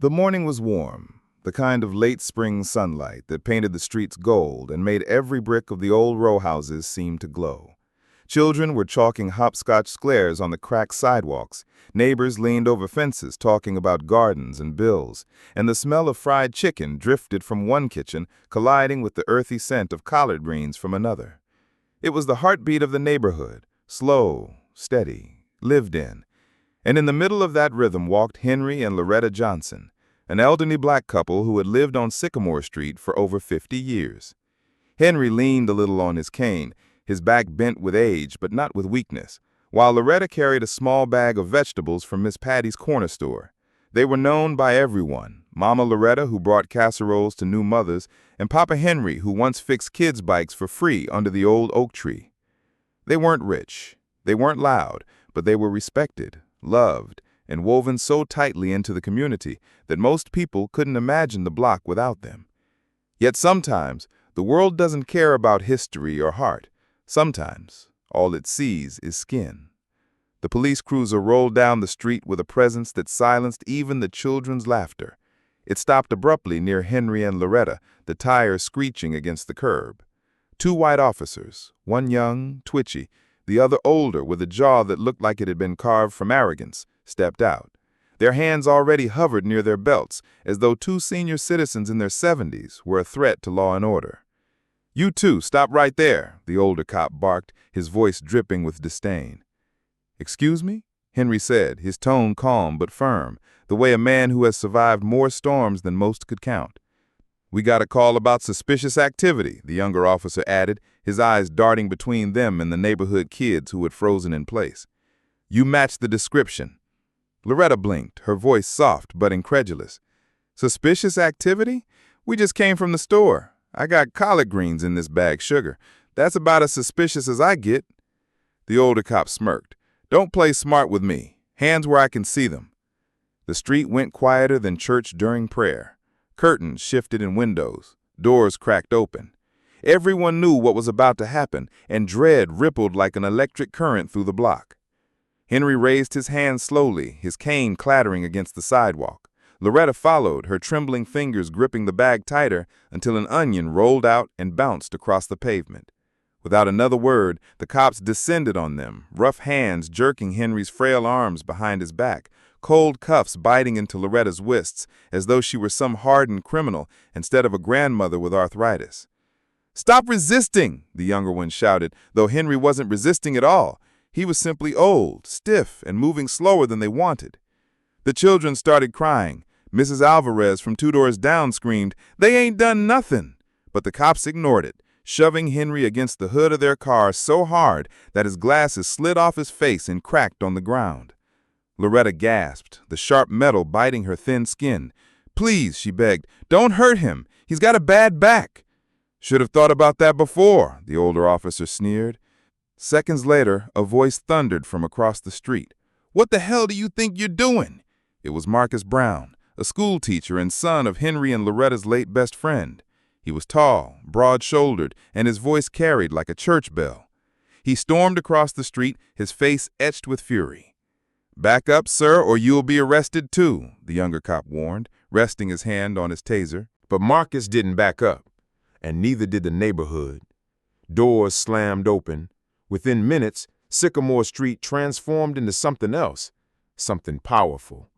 The morning was warm, the kind of late spring sunlight that painted the streets gold and made every brick of the old row houses seem to glow. Children were chalking hopscotch squares on the cracked sidewalks, neighbors leaned over fences talking about gardens and bills, and the smell of fried chicken drifted from one kitchen, colliding with the earthy scent of collard greens from another. It was the heartbeat of the neighborhood, slow, steady, lived in. And in the middle of that rhythm walked Henry and Loretta Johnson, an elderly black couple who had lived on Sycamore Street for over 50 years. Henry leaned a little on his cane, his back bent with age but not with weakness, while Loretta carried a small bag of vegetables from Miss Patty's corner store. They were known by everyone, Mama Loretta, who brought casseroles to new mothers, and Papa Henry, who once fixed kids' bikes for free under the old oak tree. They weren't rich, they weren't loud, but they were respected, loved, and woven so tightly into the community that most people couldn't imagine the block without them. Yet sometimes, the world doesn't care about history or heart. Sometimes, all it sees is skin. The police cruiser rolled down the street with a presence that silenced even the children's laughter. It stopped abruptly near Henry and Loretta, the tires screeching against the curb. Two white officers, one young, twitchy, the other older with a jaw that looked like it had been carved from arrogance, stepped out. Their hands already hovered near their belts, as though two senior citizens in their 70s were a threat to law and order. "You two, stop right there," the older cop barked, his voice dripping with disdain. "Excuse me?" Henry said, his tone calm but firm, the way a man who has survived more storms than most could count. "We got a call about suspicious activity," the younger officer added, his eyes darting between them and the neighborhood kids who had frozen in place. "You match the description." Loretta blinked, her voice soft but incredulous. "Suspicious activity? We just came from the store. I got collard greens in this bag, sugar. That's about as suspicious as I get." The older cop smirked. "Don't play smart with me. Hands where I can see them." The street went quieter than church during prayer. Curtains shifted in windows, doors cracked open. Everyone knew what was about to happen, and dread rippled like an electric current through the block. Henry raised his hand slowly, his cane clattering against the sidewalk. Loretta followed, her trembling fingers gripping the bag tighter until an onion rolled out and bounced across the pavement. Without another word, the cops descended on them, rough hands jerking Henry's frail arms behind his back, cold cuffs biting into Loretta's wrists as though she were some hardened criminal instead of a grandmother with arthritis. "Stop resisting!" the younger one shouted, though Henry wasn't resisting at all. He was simply old, stiff, and moving slower than they wanted. The children started crying. Mrs. Alvarez from 2 doors down screamed, "They ain't done nothing!" But the cops ignored it, shoving Henry against the hood of their car so hard that his glasses slid off his face and cracked on the ground. Loretta gasped, the sharp metal biting her thin skin. "Please," she begged, "don't hurt him. He's got a bad back." "Should have thought about that before," the older officer sneered. Seconds later, a voice thundered from across the street. "What the hell do you think you're doing?" It was Marcus Brown, a school teacher and son of Henry and Loretta's late best friend. He was tall, broad-shouldered, and his voice carried like a church bell. He stormed across the street, his face etched with fury. "Back up, sir, or you'll be arrested too," the younger cop warned, resting his hand on his taser. But Marcus didn't back up, and neither did the neighborhood. Doors slammed open. Within minutes, Sycamore Street transformed into something else, something powerful.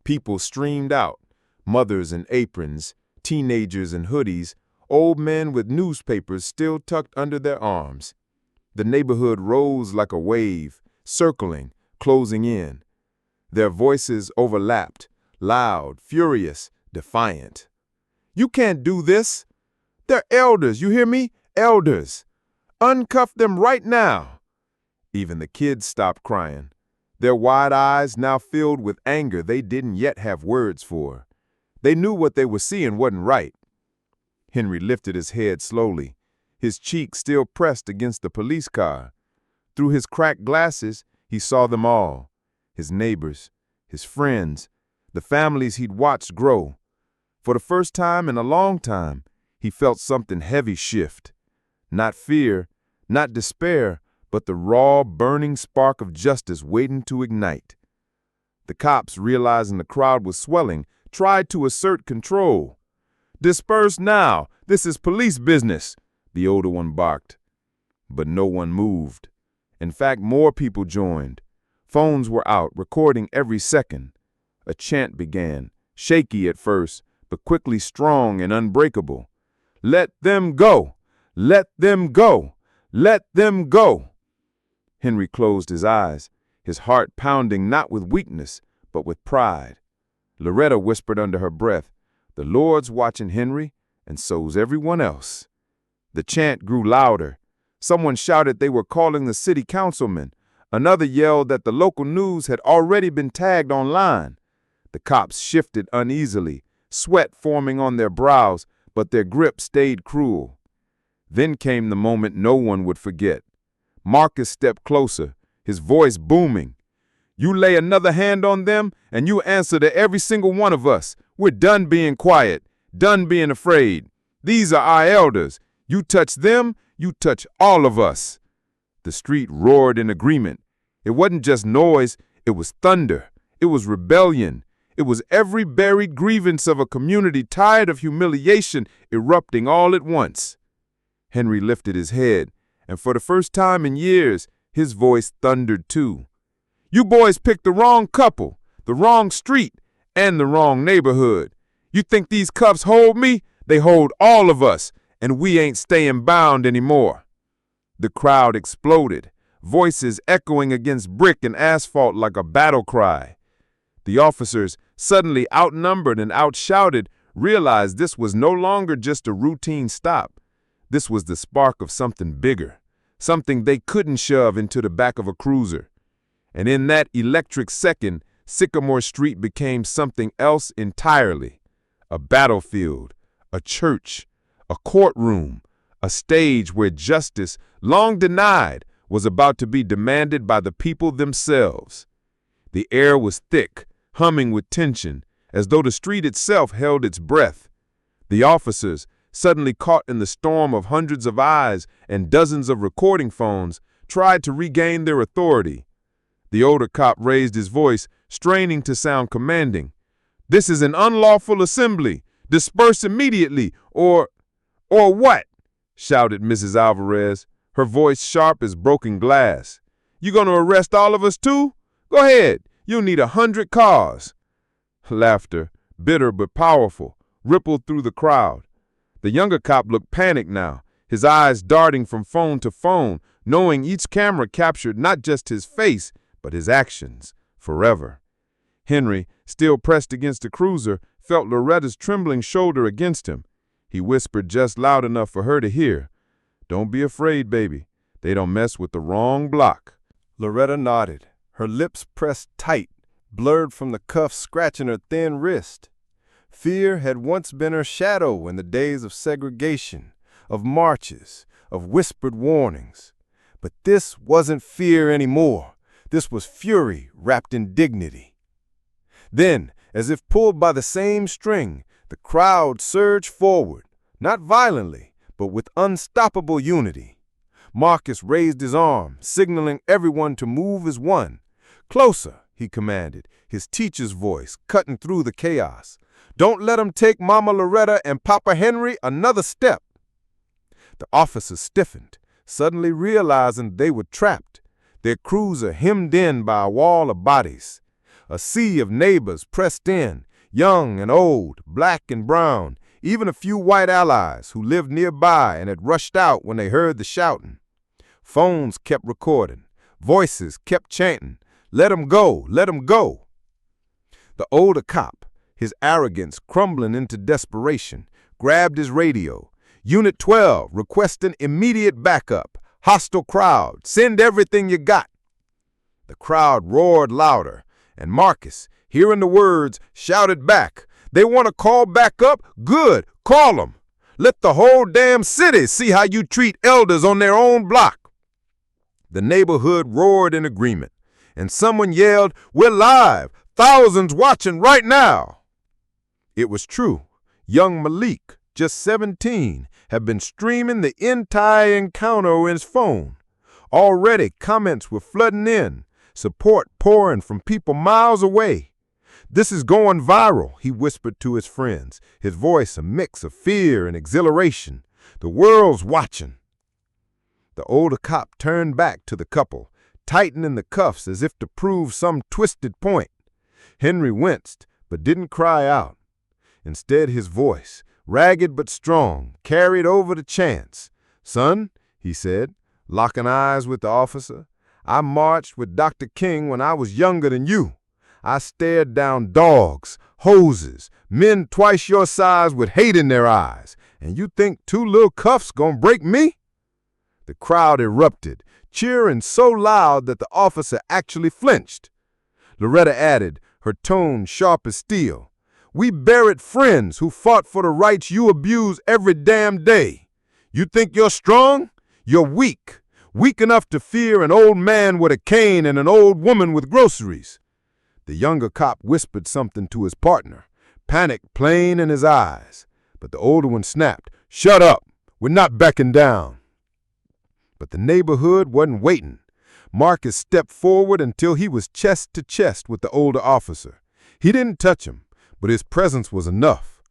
People streamed out, mothers in aprons, teenagers in hoodies, old men with newspapers still tucked under their arms. The neighborhood rose like a wave, circling, closing in. Their voices overlapped, loud, furious, defiant. "You can't do this! They're elders, you hear me? Elders! Uncuff them right now!" Even the kids stopped crying, their wide eyes now filled with anger they didn't yet have words for. They knew what they were seeing wasn't right. Henry lifted his head slowly, his cheek still pressed against the police car. Through his cracked glasses, he saw them all, his neighbors, his friends, the families he'd watched grow. For the first time in a long time, he felt something heavy shift. Not fear, not despair, but the raw, burning spark of justice waiting to ignite. The cops, realizing the crowd was swelling, tried to assert control. "Disperse now. This is police business," the older one barked. But no one moved. In fact, more people joined. Phones were out, recording every second. A chant began, shaky at first, but quickly strong and unbreakable. "Let them go! Let them go! Let them go!" Henry closed his eyes, his heart pounding not with weakness, but with pride. Loretta whispered under her breath, "The Lord's watching Henry, and so's everyone else." The chant grew louder. Someone shouted they were calling the city councilman. Another yelled that the local news had already been tagged online. The cops shifted uneasily, sweat forming on their brows, but their grip stayed cruel. Then came the moment no one would forget. Marcus stepped closer, his voice booming. "You lay another hand on them, and you answer to every single one of us. We're done being quiet, done being afraid. These are our elders. You touch them, you touch all of us." The street roared in agreement. It wasn't just noise, it was thunder. It was rebellion. It was every buried grievance of a community tired of humiliation erupting all at once. Henry lifted his head, and for the first time in years, his voice thundered too. "You boys picked the wrong couple, the wrong street, and the wrong neighborhood. You think these cuffs hold me? They hold all of us, and we ain't staying bound anymore." The crowd exploded, voices echoing against brick and asphalt like a battle cry. The officers, suddenly outnumbered and outshouted, realized this was no longer just a routine stop. This was the spark of something bigger, something they couldn't shove into the back of a cruiser. And in that electric second, Sycamore Street became something else entirely. A battlefield, a church, a courtroom, a stage where justice, long denied, was about to be demanded by the people themselves. The air was thick, humming with tension, as though the street itself held its breath. The officers, suddenly caught in the storm of hundreds of eyes and dozens of recording phones, tried to regain their authority. The older cop raised his voice, straining to sound commanding. "This is an unlawful assembly. Disperse immediately, or what?" shouted Mrs. Alvarez, her voice sharp as broken glass. "You gonna arrest all of us too? Go ahead, you'll need 100 cars." Laughter, bitter but powerful, rippled through the crowd. The younger cop looked panicked now, his eyes darting from phone to phone, knowing each camera captured not just his face, but his actions, forever. Henry, still pressed against the cruiser, felt Loretta's trembling shoulder against him. He whispered just loud enough for her to hear, "Don't be afraid, baby. They don't mess with the wrong block." Loretta nodded, her lips pressed tight, blurred from the cuffs scratching her thin wrist. Fear had once been her shadow in the days of segregation, of marches, of whispered warnings. But this wasn't fear anymore. This was fury wrapped in dignity. Then, as if pulled by the same string, the crowd surged forward, not violently, but with unstoppable unity. Marcus raised his arm, signaling everyone to move as one. "Closer," he commanded, his teacher's voice cutting through the chaos. "Don't let them take Mama Loretta and Papa Henry another step." The officers stiffened, suddenly realizing they were trapped, their cruiser hemmed in by a wall of bodies. A sea of neighbors pressed in, young and old, black and brown, even a few white allies who lived nearby and had rushed out when they heard the shouting. Phones kept recording, voices kept chanting, "Let 'em go, let 'em go." The older cop, his arrogance crumbling into desperation, grabbed his radio. "Unit 12 requesting immediate backup. Hostile crowd. Send everything you got." The crowd roared louder, and Marcus, hearing the words, shouted back, "They want to call back up? Good, call them. Let the whole damn city see how you treat elders on their own block." The neighborhood roared in agreement, and someone yelled, "We're live! Thousands watching right now!" It was true. Young Malik, just 17, had been streaming the entire encounter on his phone. Already comments were flooding in, support pouring from people miles away. "This is going viral," he whispered to his friends, his voice a mix of fear and exhilaration. "The world's watching." The older cop turned back to the couple, tightening the cuffs as if to prove some twisted point. Henry winced, but didn't cry out. Instead, his voice, ragged but strong, carried over the chance. "Son," he said, locking eyes with the officer, "I marched with Dr. King when I was younger than you. I stared down dogs, hoses, men twice your size with hate in their eyes, and you think two little cuffs gonna break me?" The crowd erupted, cheering so loud that the officer actually flinched. Loretta added, her tone sharp as steel, "We buried friends who fought for the rights you abuse every damn day. You think you're strong? You're weak. Weak enough to fear an old man with a cane and an old woman with groceries." The younger cop whispered something to his partner, panic plain in his eyes. But the older one snapped, "Shut up. We're not backing down." But the neighborhood wasn't waiting. Marcus stepped forward until he was chest to chest with the older officer. He didn't touch him, but his presence was enough.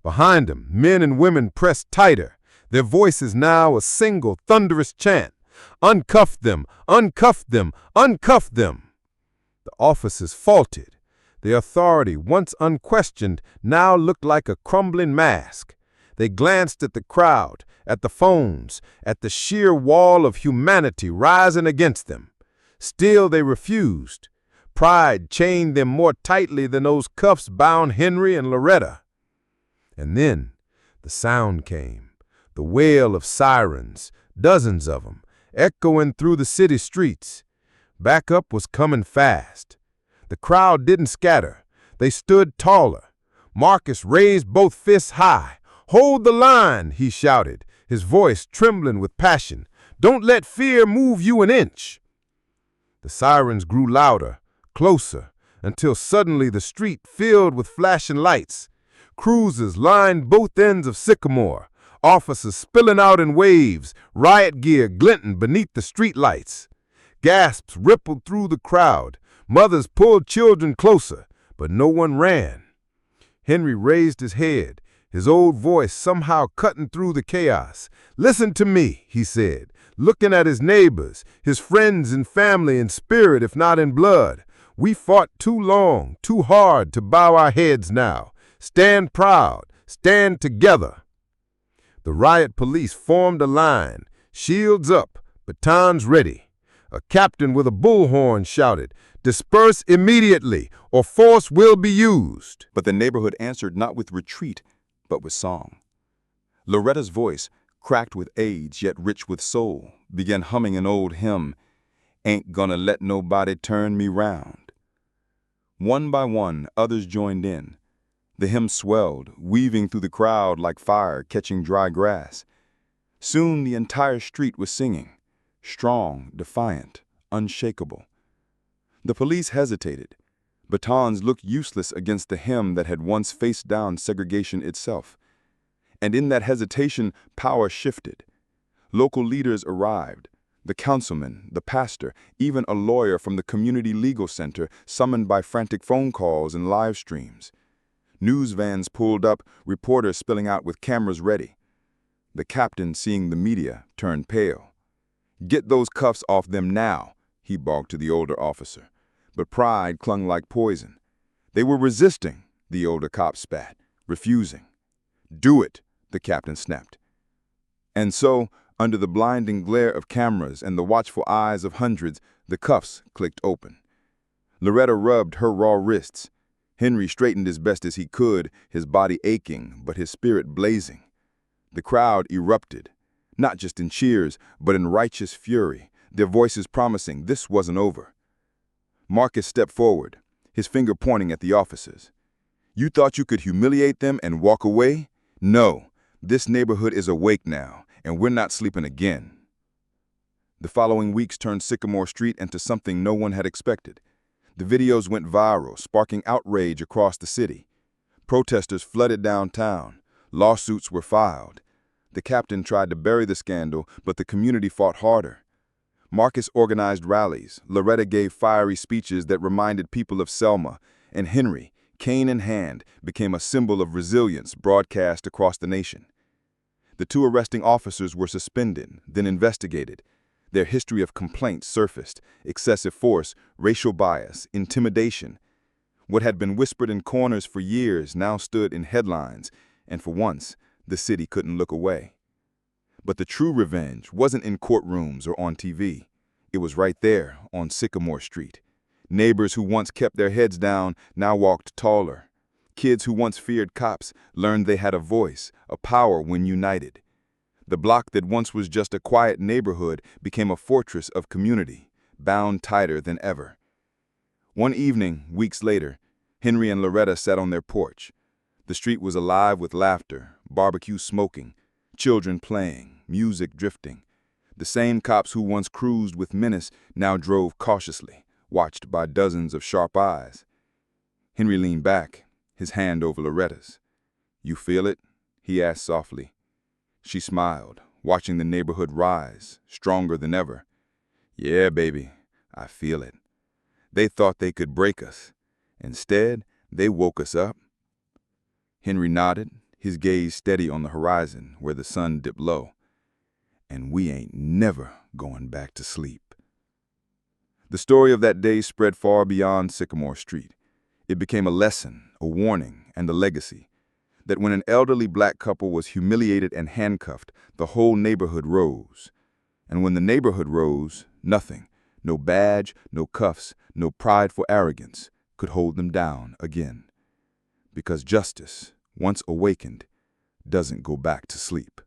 Behind him, men and women pressed tighter, their voices now a single thunderous chant. "Uncuff them! Uncuff them! Uncuff them!" The officers faltered. Their authority, once unquestioned, now looked like a crumbling mask. They glanced at the crowd, at the phones, at the sheer wall of humanity rising against them. Still they refused. Pride chained them more tightly than those cuffs bound Henry and Loretta. And then the sound came, the wail of sirens, dozens of them, echoing through the city streets. Backup was coming fast. The crowd didn't scatter. They stood taller. Marcus raised both fists high. "Hold the line," he shouted, his voice trembling with passion. "Don't let fear move you an inch." The sirens grew louder, closer, until suddenly the street filled with flashing lights. Cruisers lined both ends of Sycamore, officers spilling out in waves, riot gear glinting beneath the street lights. Gasps rippled through the crowd. Mothers pulled children closer, but no one ran. Henry raised his head, his old voice somehow cutting through the chaos. "Listen to me," he said, looking at his neighbors, his friends and family in spirit if not in blood. "We fought too long, too hard to bow our heads now. Stand proud, stand together." The riot police formed a line, shields up, batons ready. A captain with a bullhorn shouted, "Disperse immediately, or force will be used." But the neighborhood answered not with retreat, but with song. Loretta's voice, cracked with age yet rich with soul, began humming an old hymn, "Ain't Gonna Let Nobody Turn Me Round." One by one, others joined in. The hymn swelled, weaving through the crowd like fire catching dry grass. Soon the entire street was singing, strong, defiant, unshakable. The police hesitated. Batons looked useless against the hymn that had once faced down segregation itself. And in that hesitation, power shifted. Local leaders arrived. The councilman, the pastor, even a lawyer from the community legal center summoned by frantic phone calls and live streams. News vans pulled up, reporters spilling out with cameras ready. The captain, seeing the media, turned pale. "Get those cuffs off them now," he barked to the older officer. But pride clung like poison. They were resisting, the older cop spat, refusing. "Do it," the captain snapped. And so, under the blinding glare of cameras and the watchful eyes of hundreds, the cuffs clicked open. Loretta rubbed her raw wrists. Henry straightened as best as he could, his body aching, but his spirit blazing. The crowd erupted, not just in cheers, but in righteous fury, their voices promising this wasn't over. Marcus stepped forward, his finger pointing at the officers. "You thought you could humiliate them and walk away? No, this neighborhood is awake now, and we're not sleeping again." The following weeks turned Sycamore Street into something no one had expected. The videos went viral, sparking outrage across the city. Protesters flooded downtown. Lawsuits were filed. The captain tried to bury the scandal, but the community fought harder. Marcus organized rallies. Loretta gave fiery speeches that reminded people of Selma. And Henry, cane in hand, became a symbol of resilience broadcast across the nation. The two arresting officers were suspended, then investigated. Their history of complaints surfaced: excessive force, racial bias, intimidation. What had been whispered in corners for years now stood in headlines, and for once, the city couldn't look away. But the true revenge wasn't in courtrooms or on TV. It was right there on Sycamore Street. Neighbors who once kept their heads down now walked taller. Kids who once feared cops learned they had a voice, a power when united. The block that once was just a quiet neighborhood became a fortress of community, bound tighter than ever. One evening, weeks later, Henry and Loretta sat on their porch. The street was alive with laughter, barbecue smoking, children playing, music drifting. The same cops who once cruised with menace now drove cautiously, watched by dozens of sharp eyes. Henry leaned back, his hand over Loretta's. "You feel it?" he asked softly. She smiled, watching the neighborhood rise, stronger than ever. "Yeah, baby, I feel it. They thought they could break us. Instead, they woke us up." Henry nodded, his gaze steady on the horizon where the sun dipped low. "And we ain't never going back to sleep." The story of that day spread far beyond Sycamore Street. It became a lesson, a warning, and a legacy. That when an elderly black couple was humiliated and handcuffed, the whole neighborhood rose. And when the neighborhood rose, nothing, no badge, no cuffs, no prideful arrogance, could hold them down again. Because justice, once awakened, doesn't go back to sleep.